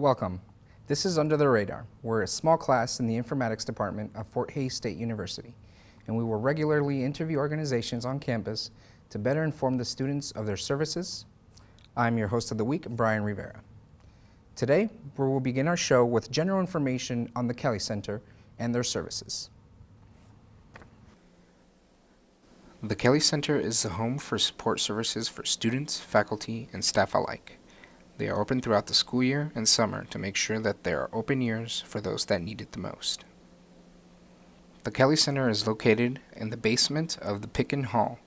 Welcome. This is Under the Radar. We're a small class in the Informatics Department of Fort Hays State University, and we will regularly interview organizations on campus to better inform the students of their services. I'm your host of the week, Brahayan Rivera. Today, we will begin our show with general information on the Kelly Center and their services. The Kelly Center is the home for support services for students, faculty, and staff alike. They are open throughout the school year and summer to make sure that there are open ears for those that need it the most. The Kelly Center is located in the basement of the Picken Hall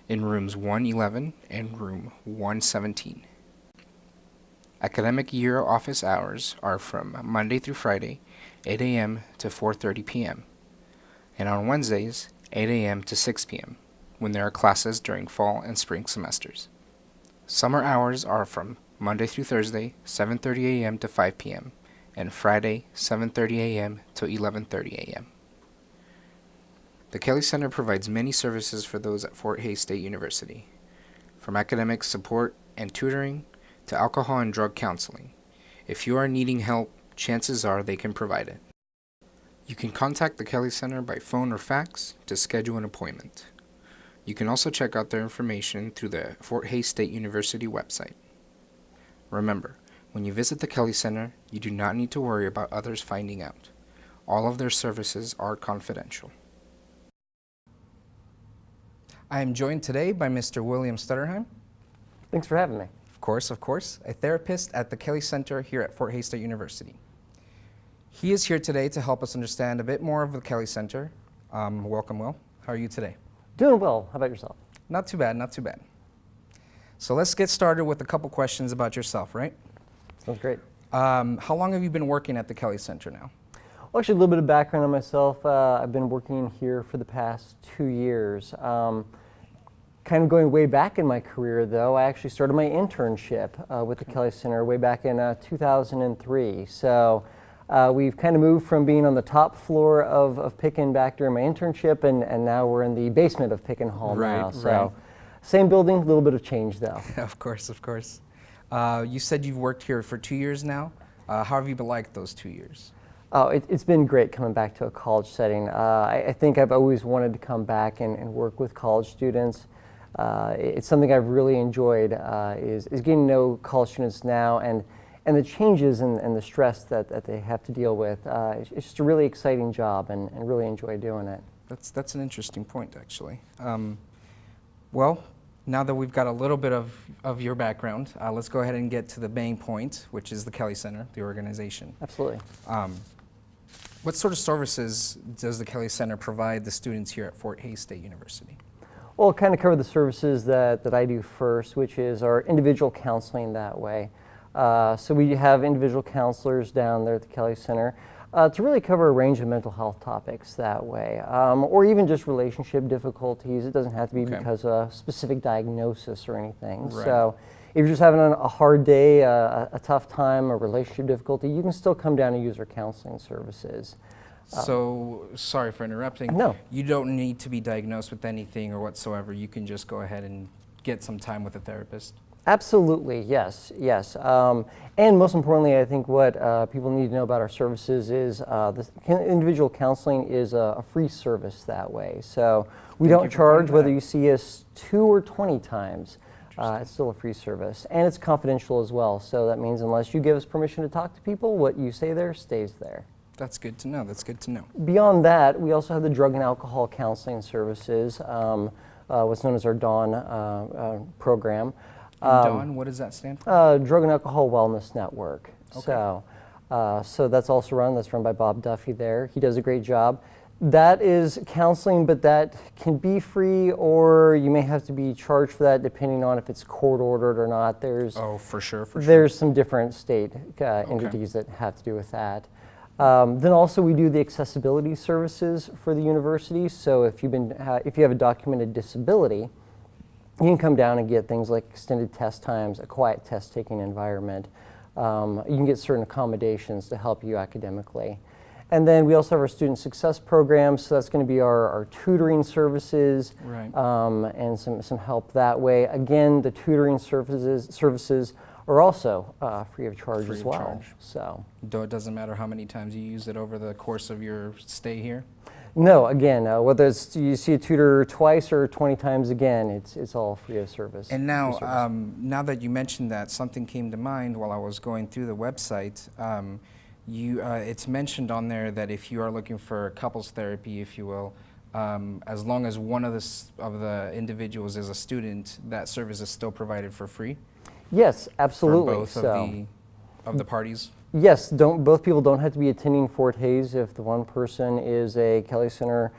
in rooms 111 and room 117. Academic year office hours are from Monday through Friday, 8 a.m. to 4:30 p.m., and on Wednesdays, 8 a.m. to 6 p.m., when there are classes during fall and spring semesters. Summer hours are from Monday through Thursday, 7:30 a.m. to 5 p.m., and Friday, 7:30 a.m. to 11:30 a.m. The Kelly Center provides many services for those at Fort Hays State University, from academic support and tutoring to alcohol and drug counseling. If you are needing help, chances are they can provide it. You can contact the Kelly Center by phone or fax to schedule an appointment. You can also check out their information through the Fort Hays State University website. Remember, when you visit the Kelly Center, you do not need to worry about others finding out. All of their services are confidential. I am joined today by Mr. William Stutterheim. Thanks for having me. Of course, a therapist at the Kelly Center here at Fort Hays State University. He is here today to help us understand a bit more of the Kelly Center. Welcome, Will. How are you today? Doing well. How about yourself? Not too bad, not too bad. So let's get started with a couple questions about yourself, right? Sounds great. How long have you been working at the Kelly Center now? Well, actually, a little bit of background on myself. I've been working here for the past 2 years. Kind of going way back in my career, though, I actually started my internship with the Kelly Center way back in 2003. So we've kind of moved from being on the top floor of Picken back during my internship, and now we're in the basement of Picken Hall now. So same building, a little bit of change, though. Of course. You said you've worked here for 2 years now. How have you been like those 2 years? Oh, it's been great coming back to a college setting. I think I've always wanted to come back and work with college students. It's something I've really enjoyed, is getting to know college students now and the changes and the stress that they have to deal with. It's just a really exciting job and really enjoy doing it. That's an interesting point, actually. Well, now that we've got a little bit of your background, let's go ahead and get to the main point, which is the Kelly Center, the organization. Absolutely. What sort of services does the Kelly Center provide the students here at Fort Hays State University? Well, I'll kind of cover the services that I do first, which is our individual counseling that way. So we have individual counselors down there at the Kelly Center to really cover a range of mental health topics that way, or even just relationship difficulties. It doesn't have to be because of a specific diagnosis or anything. Right. So if you're just having a hard day, a tough time, a relationship difficulty, you can still come down and use our counseling services. So, sorry for interrupting. No. You don't need to be diagnosed with anything or whatsoever. You can just go ahead and get some time with a therapist. Absolutely, yes. And most importantly, I think what people need to know about our services is individual counseling is a free service that way. So we don't charge whether you see us 2 or 20 times. It's still a free service. And it's confidential as well. So that means unless you give us permission to talk to people, what you say there stays there. That's good to know. Beyond that, we also have the drug and alcohol counseling services, what's known as our DAWN program. DAWN, what does that stand for? Drug and Alcohol Wellness Network. Okay. So that's also run by Bob Duffy there. He does a great job. That is counseling, but that can be free, or you may have to be charged for that depending on if it's court ordered or not. For sure. There's some different state entities that have to do with that. Then also we do the accessibility services for the university. So if you have a documented disability, you can come down and get things like extended test times, a quiet test taking environment. You can get certain accommodations to help you academically. And then we also have our student success program, so that's going to be our tutoring services, and some help that way. Again, the tutoring services are also free of charge Free as of well. charge. So. Though it doesn't matter how many times you use it over the course of your stay here? No, again, whether it's you see a tutor twice or 20 times again, it's all free of service. And free now, service. now that you mentioned that, something came to mind while I was going through the website. It's mentioned on there that if you are looking for couples therapy, if you will, as long as one of the individuals is a student, that service is still provided for free Yes, absolutely. for both of the parties. Yes, both people don't have to be attending Fort Hays if the one person is a Kelly Center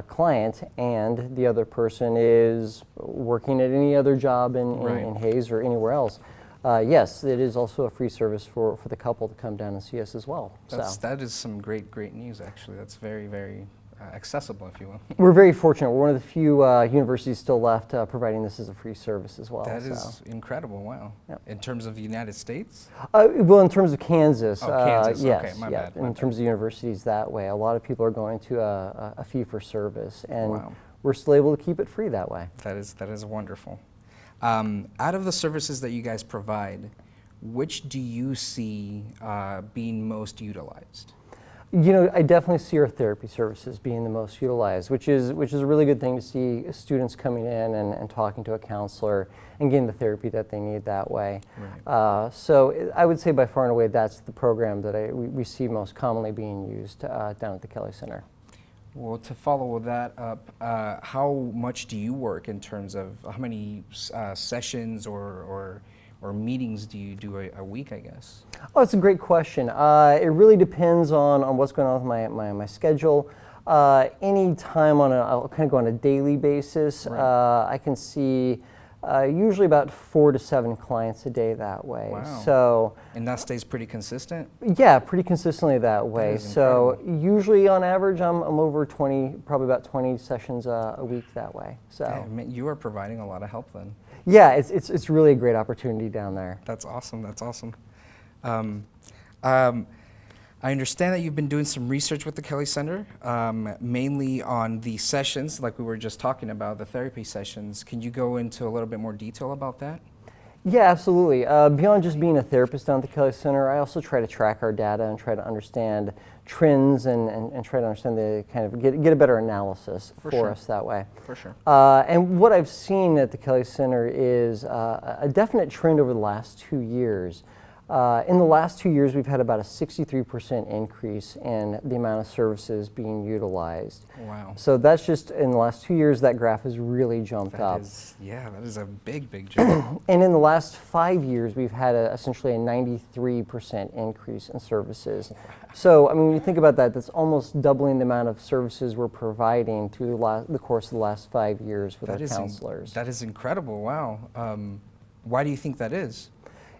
client and the other person is working at any other job in Hays or anywhere else. Yes, it is also a free service for the couple to come down and see us as well. That is some great news, actually. That's very accessible, if you will. We're very fortunate. We're one of the few universities still left providing this as a free service as well. That is incredible, wow. Yep. In terms of the United States? Well, in terms of Kansas, Kansas, yes, okay, my yeah. bad. In terms of universities that way, a lot of people are going to a fee for service, and Wow. we're still able to keep it free that way. That is wonderful. Out of the services that you guys provide, which do you see being most utilized? You know, I definitely see our therapy services being the most utilized, which is a really good thing to see students coming in and talking to a counselor and getting the therapy that they need that way. Right. So I would say by far and away that's the program that we see most commonly being used down at the Kelly Center. Well, to follow that up, how much do you work in terms of how many sessions or meetings do you do a week, I guess? Oh, it's a great question. It really depends on what's going on with my schedule. Any time I'll kind of go on a daily basis. Right. I can see usually about 4 to 7 clients a day that way. Wow. So. And that stays pretty consistent? Yeah, pretty consistently that way. is So incredible. usually on average, I'm over 20, probably about 20 sessions a week that way. So. Yeah, man, you are providing a lot of help then. Yeah, it's really a great opportunity down there. That's awesome. That's awesome. I understand that you've been doing some research with the Kelly Center, mainly on the sessions, like we were just talking about, the therapy sessions. Can you go into a little bit more detail about that? Yeah, absolutely. Beyond just being a therapist down at the Kelly Center, I also try to track our data and try to understand trends and try to understand the kind of get a better analysis for sure. us that way. For sure. And what I've seen at the Kelly Center is a definite trend over the last 2 years. In the last 2 years, we've had about a 63% increase in the amount of services being utilized. Wow. So that's just in the last 2 years, that graph has really jumped up. That is a big jump. And in the last 5 years, we've had essentially a 93% increase in services. So, I mean, when you think about that, that's almost doubling the amount of services we're providing through the course of the last 5 years with our counselors. That is incredible, wow. Why do you think that is?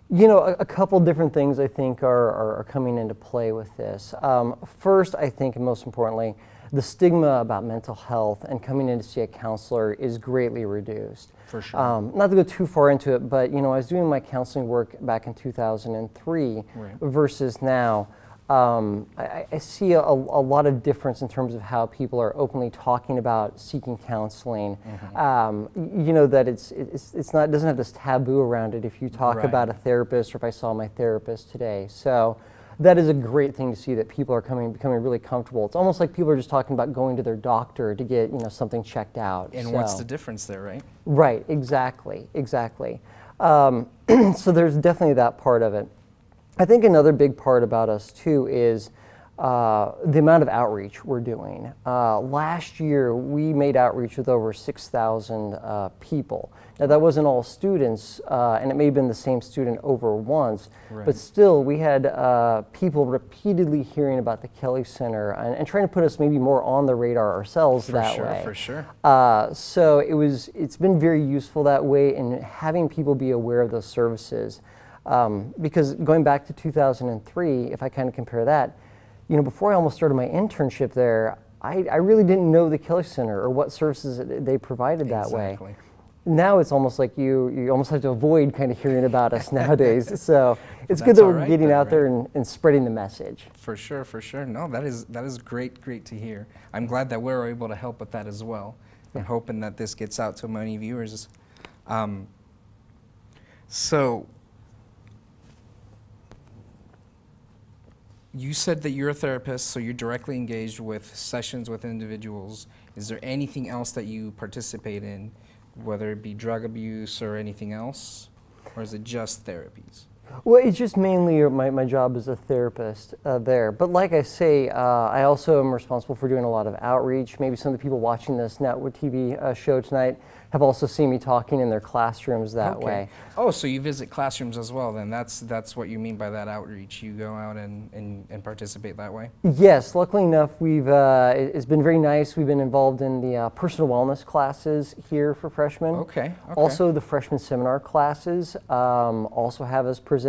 You know, a couple different things I think are coming into play with this. First, I think, and most importantly, the stigma about mental health and coming in to see a counselor is greatly reduced. For sure. Not to go too far into it, but you know, I was doing my counseling work back in 2003 Right. versus now. I see a lot of difference in terms of how people are openly talking about seeking counseling. Mm-hmm. You know, that it's not, it doesn't have this taboo around it if you talk Right. about a therapist or if I saw my therapist today. So that is a great thing to see, that people are becoming really comfortable. It's almost like people are just talking about going to their doctor to get, you know, something checked out. And what's the difference there, right? Right, exactly. So there's definitely that part of it. I think another big part about us too is the amount of outreach we're doing. Last year we made outreach with over 6,000 people. Now that wasn't all students, and it may have been the same student over once, Right. but still we had people repeatedly hearing about the Kelly Center and trying to put us maybe more on the radar ourselves that way. For sure. So it's been very useful that way in having people be aware of those services. Because going back to 2003, if I kind of compare that, you know, before I almost started my internship there, I really didn't know the Kelly Center or what services they provided that way. Now it's almost like you almost have to avoid kind of hearing about us nowadays. So it's good that we're getting out there and spreading the message. For sure. No, that is great to hear. I'm glad that we're able to help with that as well. Yeah. I'm hoping that this gets out to many viewers. So you said that you're a therapist, so you're directly engaged with sessions with individuals. Is there anything else that you participate in, whether it be drug abuse or anything else? Or is it just therapies? Well, it's just mainly my job as a therapist there. But like I say, I also am responsible for doing a lot of outreach. Maybe some of the people watching this network TV show tonight have also seen me talking in their classrooms that way. Oh, so you visit classrooms as well then. That's what you mean by that outreach. You go out and participate that way? Yes, luckily enough, it's been very nice. We've been involved in the personal wellness classes here for freshmen. Okay. Also, the freshman seminar classes also have us present.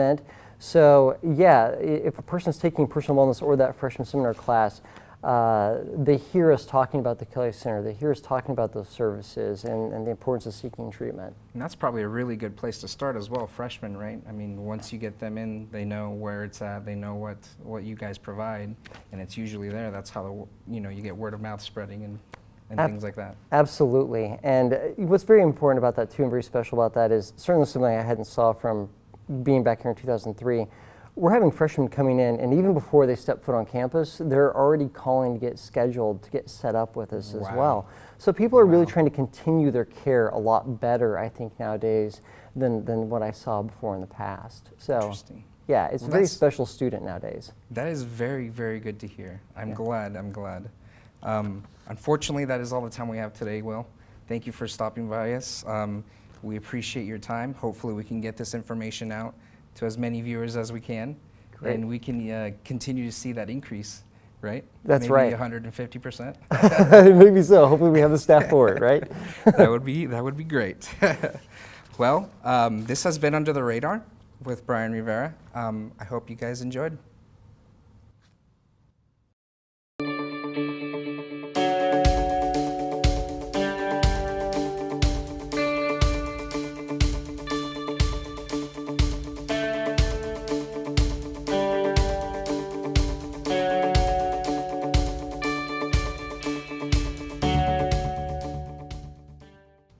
So yeah, if a person's taking personal wellness or that freshman seminar class, they hear us talking about the Kelly Center. They hear us talking about those services and the importance of seeking treatment. And that's probably a really good place to start as well, freshmen, right? I mean, once you get them in, they know where it's at, they know what you guys provide, and it's usually there. That's how you get word of mouth spreading and things like that. Absolutely. And what's very important about that too, and very special about that, is certainly something I hadn't saw from being back here in 2003. We're having freshmen coming in, and even before they step foot on campus, they're already calling to get scheduled, to get set up with us as well. So people are really trying to continue their care a lot better, I think, nowadays than what I saw before in the past. So, interesting. Yeah, it's a very special student nowadays. That is very, very good to hear. I'm glad. Unfortunately, that is all the time we have today, Will. Thank you for stopping by us. We appreciate your time. Hopefully we can get this information out to as many viewers as we can. Great. And we can continue to see that increase, right? That's right. Maybe 150%. Maybe so. Hopefully we have the staff for it, right? That would be great. Well, this has been Under the Radar with Brahayan Rivera. I hope you guys enjoyed.